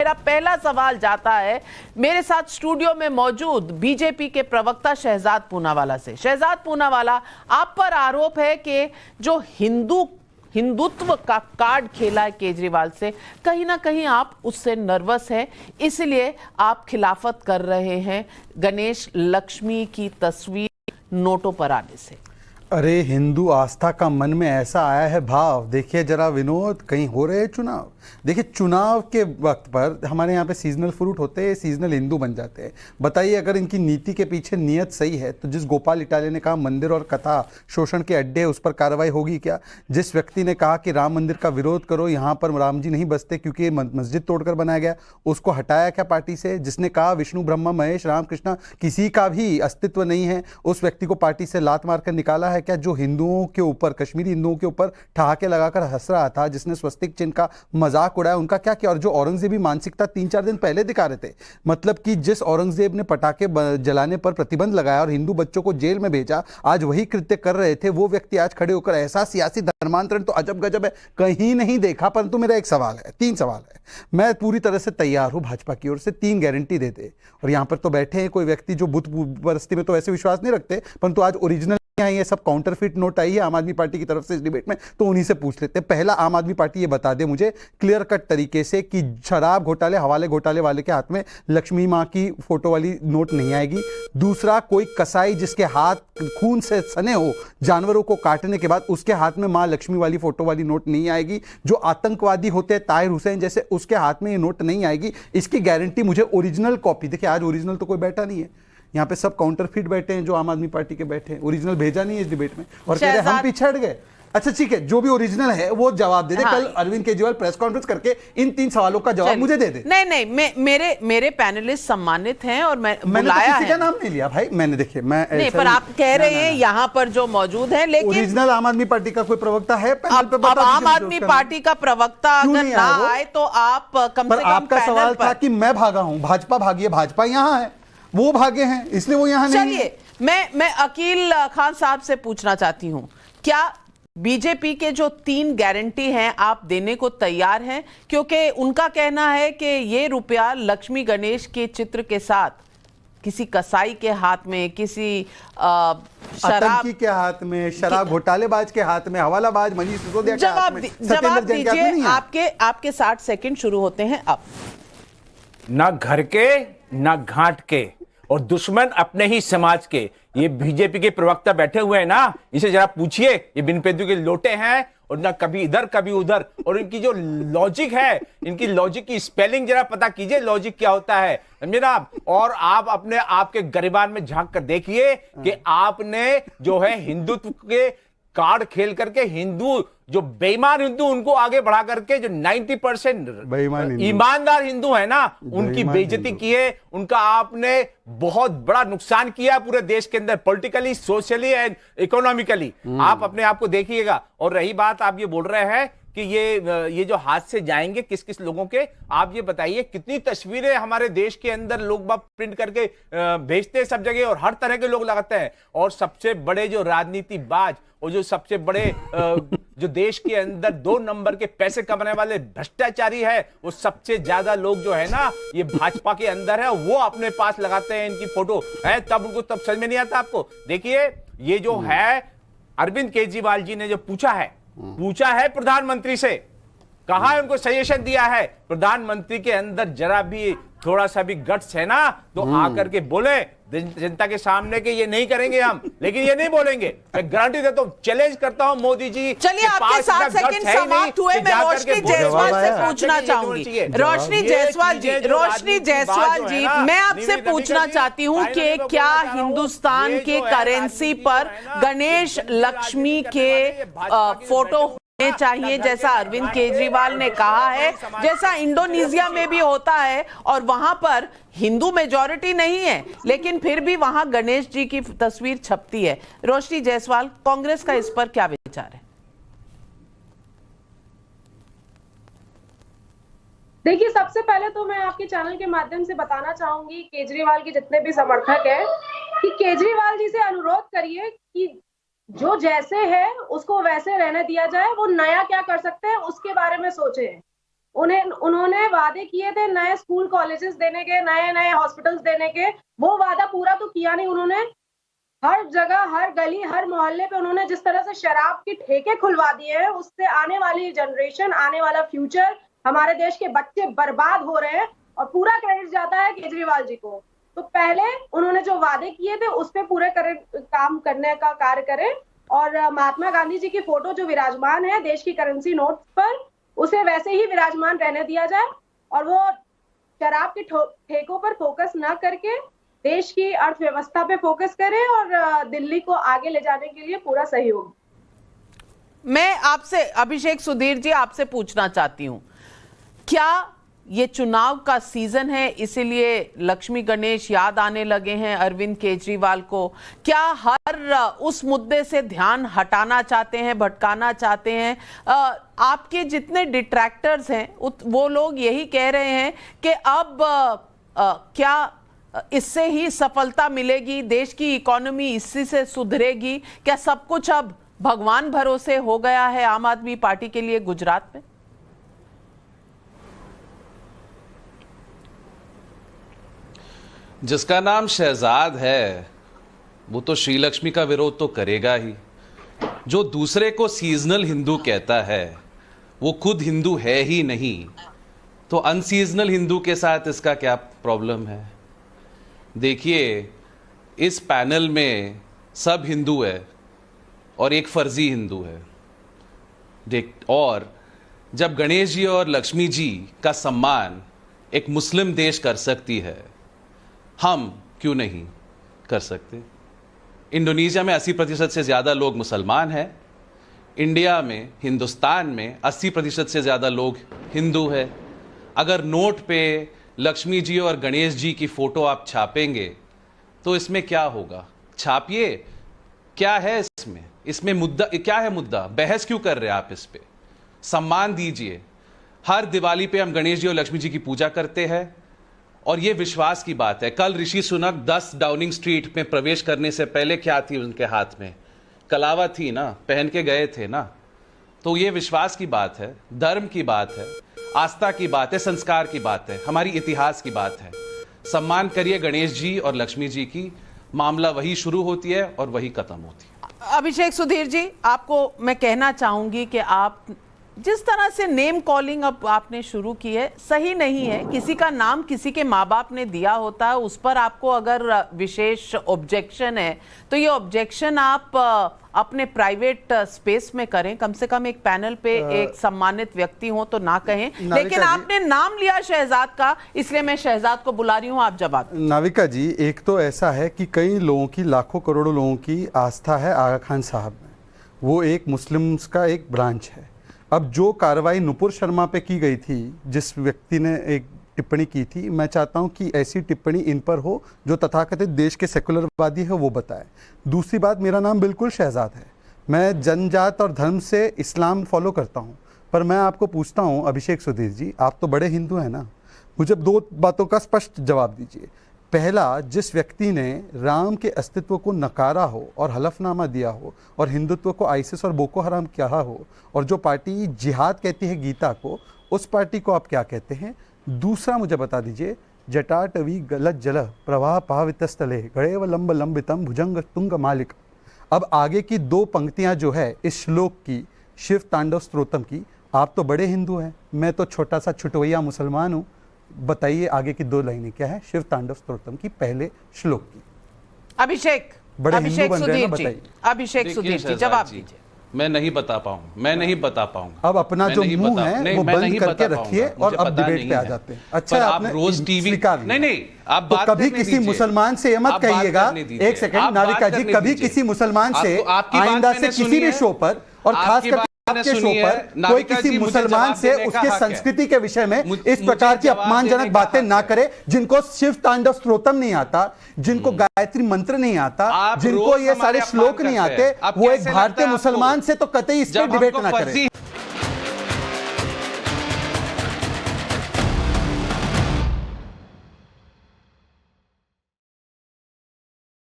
मेरा पहला सवाल जाता है मेरे साथ स्टूडियो में मौजूद बीजेपी के प्रवक्ता शहजाद पूनावाला से। शहजाद पूनावाला, आप पर आरोप है कि जो हिंदुत्व का कार्ड खेला है केजरीवाल से, कहीं ना कहीं आप उससे नर्वस हैं, इसलिए आप खिलाफत कर रहे हैं गणेश लक्ष्मी की तस्वीर नोटों पर आने से। अरे हिंदू आस्था का मन में ऐसा आया है भाव। देखिए जरा विनोद, कहीं हो रहे हैं चुनाव। देखिए चुनाव के वक्त पर हमारे यहाँ पे सीजनल फ्रूट होते हैं, सीजनल हिंदू बन जाते हैं। बताइए अगर इनकी नीति के पीछे नियत सही है तो जिस गोपाल इटालिया ने कहा मंदिर और कथा शोषण के अड्डे, उस पर कार्रवाई होगी क्या? जिस व्यक्ति ने कहा कि राम मंदिर का विरोध करो, यहाँ पर राम जी नहीं बसते क्योंकि ये मस्जिद तोड़कर बनाया गया, उसको हटाया क्या पार्टी से? जिसने कहा विष्णु ब्रह्मा महेश राम कृष्णा किसी का भी अस्तित्व नहीं है, उस व्यक्ति को पार्टी से लात मारकर निकाला है क्या? जो हिंदुओं के ऊपर, कश्मीरी हिंदुओं के ऊपर ठहाके लगाकर हंस रहा था, जिसने स्वस्तिक चिन्ह का मजाक उड़ाया, उनका क्या किया? और जो औरंगजेबी मानसिकता 3-4 दिन पहले दिखा रहे थे, मतलब कि जिस औरंगजेब ने पटाखे जलाने पर प्रतिबंध लगाया और हिंदू बच्चों को जेल में भेजा, आज वही कृत्य कर रहे थे वो व्यक्ति आज खड़े होकर ऐसा सियासी धर्मांतरण तो अजब गजब है, कहीं नहीं देखा। परंतु मेरा एक सवाल है, 3 सवाल है। मैं पूरी तरह से तैयार हूं भाजपा की ओर से 3 गारंटी दे दे। और यहां पर तो बैठे हैं कोई व्यक्ति जो बुत परस्ती में तो वैसे विश्वास नहीं रखते, परंतु आज ओरिजिनल ये सब काउंटरफिट नोट आई है आम आदमी पार्टी की तरफ से इस डिबेट में, तो उन्हीं से पूछ लेते हैं। पहला, आम आदमी पार्टी ये बता दे मुझे क्लियर कट तरीके से कि शराब घोटाले, हवाले घोटाले वाले के हाथ में लक्ष्मी मां की फोटो वाली नोट नहीं आएगी। दूसरा, कोई कसाई जिसके हाथ खून से सने हो जानवरों को काटने के बाद, उसके हाथ में मां लक्ष्मी वाली फोटो वाली नोट नहीं आएगी। जो आतंकवादी होते हैं ताहिर हुसैन जैसे, उसके हाथ में ये नोट नहीं आएगी। इसकी गारंटी मुझे ओरिजिनल कॉपी, देखिए आज ओरिजिनल तो कोई बैठा नहीं है यहाँ पे, सब काउंटरफिट बैठे हैं जो आम आदमी पार्टी के बैठे हैं, ओरिजिनल भेजा नहीं है इस डिबेट में और कह रहे हम पीछे हट गए। अच्छा ठीक है, जो भी ओरिजिनल है वो जवाब दे दे। हाँ। कल अरविंद केजरीवाल प्रेस कॉन्फ्रेंस करके इन 3 सवालों का जवाब मुझे दे दे। नहीं, मेरे पैनलिस्ट सम्मानित हैं और मैंने बुलाया किसी का नाम नहीं लिया भाई, मैंने देखिए मैं नहीं, पर आप कह रहे हैं यहाँ पर जो मौजूद है, लेकिन ओरिजिनल आम आदमी पार्टी का कोई प्रवक्ता है पैनल पे? अब आम आदमी पार्टी का प्रवक्ता अगर ना आए तो आप कम से कम, आपका सवाल था कि मैं भागा हूं, भाजपा भागी है, भाजपा यहाँ है, वो भागे हैं इसलिए वो यहां नहीं। चलिए मैं अकील खान साहब से पूछना चाहती हूं, क्या बीजेपी के जो 3 गारंटी हैं आप देने को तैयार हैं? क्योंकि उनका कहना है कि ये रुपया लक्ष्मी गणेश के चित्र के साथ किसी कसाई के हाथ में, किसी आतंकी के हाथ में, शराब घोटालेबाज के हाथ में, हवालाबाज मनीष सिसोदिया के हाथ में, जवाब दीजिए। आपके 60 सेकंड शुरू होते हैं अब। ना घर के ना घाट के और दुश्मन अपने ही समाज के, ये बीजेपी के प्रवक्ता बैठे हुए हैं ना, इसे जरा पूछिए, ये बिन पेदू के लोटे हैं और ना कभी इधर कभी उधर। और इनकी जो लॉजिक है, इनकी लॉजिक की स्पेलिंग जरा पता कीजिए, लॉजिक क्या होता है, समझे ना आप? और आप अपने आपके गरिबान में झांक कर देखिए कि आपने जो है हिंदुत्व के कार्ड खेल करके हिंदू, जो बेईमान हिंदू, उनको आगे बढ़ा करके जो 90% ईमानदार हिंदू है ना, उनकी बेइज्जती की है, उनका आपने बहुत बड़ा नुकसान किया पूरे देश के अंदर, पॉलिटिकली, सोशली एंड इकोनॉमिकली। आप अपने आप को देखिएगा। और रही बात, आप ये बोल रहे हैं कि ये जो हाथ से जाएंगे किस किस लोगों के, आप ये बताइए कितनी तस्वीरें हमारे देश के अंदर लोग बाप प्रिंट करके भेजते हैं सब जगह, और हर तरह के लोग लगाते हैं। और सबसे बड़े जो राजनीतिबाज और जो सबसे बड़े जो देश के अंदर 2 नंबर के पैसे कमाने वाले भ्रष्टाचारी है, वो सबसे ज्यादा लोग जो है ना ये भाजपा के अंदर है, वो अपने पास लगाते हैं इनकी फोटो है, तब उनको तब समझ में नहीं आता आपको। देखिए ये जो है अरविंद केजरीवाल जी ने जो पूछा है प्रधानमंत्री से, कहा है उनको सजेशन दिया है, प्रधानमंत्री के अंदर जरा भी थोड़ा सा भी गट्स है ना तो आकर के बोले जनता के सामने के ये नहीं करेंगे हम, लेकिन ये नहीं बोलेंगे, मैं गारंटी देता हूँ, चैलेंज करता हूँ मोदी जी। चलिए आपके 7 सेकंड समाप्त हुए, मैं रोशनी जायसवाल से पूछना चाहूंगी। रोशनी जायसवाल जी, मैं आपसे पूछना चाहती हूँ कि क्या हिंदुस्तान के करेंसी पर गणेश लक्ष्मी के फोटो चाहिए, जैसा अरविंद केजरीवाल ने कहा है, जैसा इंडोनेशिया में भी होता है, और वहां पर हिंदू मेजॉरिटी नहीं है लेकिन फिर भी वहां गणेश जी की तस्वीर छपती है। रोशनी जायसवाल, कांग्रेस का इस पर क्या विचार है? देखिए, सबसे पहले तो मैं आपके चैनल के माध्यम से बताना चाहूंगी केजरीवाल के जितने भी समर्थक हैं कि केजरीवाल जी से अनुरोध करिए कि जो जैसे है उसको वैसे रहने दिया जाए, वो नया क्या कर सकते हैं उसके बारे में सोचें। उन्होंने वादे किए थे नए स्कूल कॉलेजेस देने के, नए नए हॉस्पिटल्स देने के, वो वादा पूरा तो किया नहीं उन्होंने। हर जगह, हर गली, हर मोहल्ले पे उन्होंने जिस तरह से शराब के ठेके खुलवा दिए हैं, उससे आने वाली जनरेशन, आने वाला फ्यूचर, हमारे देश के बच्चे बर्बाद हो रहे हैं और पूरा क्रेडिट जाता है केजरीवाल जी को। तो पहले उन्होंने जो वादे किए थे उस पे पूरे काम करने का कार्य करें और महात्मा गांधी जी की फोटो जो विराजमान है देश की करेंसी नोट पर, उसे वैसे ही विराजमान रहने दिया जाए और वो शराब के ठेकों पर फोकस ना करके देश की अर्थव्यवस्था पे फोकस करें और दिल्ली को आगे ले जाने के लिए पूरा सहयोग। मैं आपसे अभिषेक सुधीर जी आपसे पूछना चाहती हूं, क्या ये चुनाव का सीजन है इसीलिए लक्ष्मी गणेश याद आने लगे हैं अरविंद केजरीवाल को? क्या हर उस मुद्दे से ध्यान हटाना चाहते हैं, भटकाना चाहते हैं? आपके जितने डिट्रैक्टर्स हैं वो लोग यही कह रहे हैं कि अब क्या इससे ही सफलता मिलेगी, देश की इकोनॉमी इसी से सुधरेगी? क्या सब कुछ अब भगवान भरोसे हो गया है आम आदमी पार्टी के लिए गुजरात में? जिसका नाम शहजाद है वो तो श्रीलक्ष्मी का विरोध तो करेगा ही। जो दूसरे को सीजनल हिंदू कहता है वो खुद हिंदू है ही नहीं, तो अनसीजनल हिंदू के साथ इसका क्या प्रॉब्लम है? देखिए, इस पैनल में सब हिंदू है और एक फर्जी हिंदू है। और जब गणेश जी और लक्ष्मी जी का सम्मान एक मुस्लिम देश कर सकती है, हम क्यों नहीं कर सकते? इंडोनेशिया में 80% से ज़्यादा लोग मुसलमान हैं। इंडिया में, हिंदुस्तान में 80% से ज़्यादा लोग हिंदू हैं। अगर नोट पे लक्ष्मी जी और गणेश जी की फ़ोटो आप छापेंगे तो इसमें क्या होगा? छापिए, क्या है इसमें? इसमें मुद्दा क्या है? मुद्दा बहस क्यों कर रहे हैं आप इस पे? सम्मान दीजिए। हर दिवाली पे हम गणेश जी और लक्ष्मी जी की पूजा करते हैं और ये विश्वास की बात है। कल ऋषि सुनक 10 डाउनिंग स्ट्रीट में प्रवेश करने से पहले क्या थी उनके हाथ में? कलावा थी ना, पहन के गए थे ना। तो ये विश्वास की बात है, धर्म की बात है, आस्था की बात है, संस्कार की बात है, हमारी इतिहास की बात है। सम्मान करिए गणेश जी और लक्ष्मी जी की, मामला वही शुरू होती है और वही खत्म होती है। अभिषेक सुधीर जी, आपको मैं कहना चाहूंगी कि आप जिस तरह से नेम कॉलिंग अब आपने शुरू की है सही नहीं है। किसी का नाम किसी के माँ बाप ने दिया होता है, उस पर आपको अगर विशेष ऑब्जेक्शन है तो ये ऑब्जेक्शन आप अपने प्राइवेट स्पेस में करें। कम से कम एक पैनल पे एक सम्मानित व्यक्ति हो तो ना कहें। लेकिन आपने नाम लिया शहजाद का, इसलिए मैं शहजाद को बुला रही हूँ, आप जवाब। नाविका जी, एक तो ऐसा है कि कई लोगों की, लाखों करोड़ों लोगों की आस्था है आगा खान साहब में। वो एक मुस्लिम्स का एक ब्रांच है। अब जो कार्रवाई नुपुर शर्मा पे की गई थी, जिस व्यक्ति ने एक टिप्पणी की थी, मैं चाहता हूं कि ऐसी टिप्पणी इन पर हो जो तथाकथित देश के सेकुलरवादी है वो बताए। दूसरी बात, मेरा नाम बिल्कुल शहजाद है। मैं जनजात और धर्म से इस्लाम फॉलो करता हूं। पर मैं आपको पूछता हूं अभिषेक सुधीर जी, आप तो बड़े हिंदू हैं ना, मुझे 2 बातों का स्पष्ट जवाब दीजिए। पहला, जिस व्यक्ति ने राम के अस्तित्व को नकारा हो और हलफनामा दिया हो और हिंदुत्व को आईसिस और बोको हराम कहा हो, और जो पार्टी जिहाद कहती है गीता को, उस पार्टी को आप क्या कहते हैं? दूसरा मुझे बता दीजिए, जटाटवी गलत जल प्रवाह पावितस्थले गणेव लंब लंबितम भुजंग तुंग मालिक। अब आगे की 2 पंक्तियां जो है इस श्लोक की, शिव तांडव स्तोत्रम की, आप तो बड़े हिंदू हैं, मैं तो छोटा सा छुटवैया मुसलमान हूँ। बताइए आगे की 2 लाइनें क्या है शिव तांडव स्तोत्रम की पहले श्लोक की? अभिषेक सुधीर जी, अभिषेक सुधीर जी जवाब दीजिए। मैं नहीं बता पाऊंगा, मैं नहीं बता पाऊंगा। अब अपना जो मुंह है वो बंद करके रखिए और अब डिबेट पे आ जाते हैं। अच्छा, आप रोज टीवी नहीं आप तो कभी किसी मुसलमान से ये मत कहिएगा, एक सेकंड नाविका जी, कभी किसी मुसलमान से आइंदा से किसी भी शो पर, और खासकर आपके शो पर, कोई किसी मुसलमान से उसके संस्कृति के विषय में इस प्रकार की अपमानजनक बातें ना करे, जिनको शिव तांडव स्तोत्रम नहीं आता, जिनको गायत्री मंत्र नहीं आता, जिनको ये सारे श्लोक नहीं आते, वो एक भारतीय मुसलमान से तो कतई इस पर डिबेट ना करे।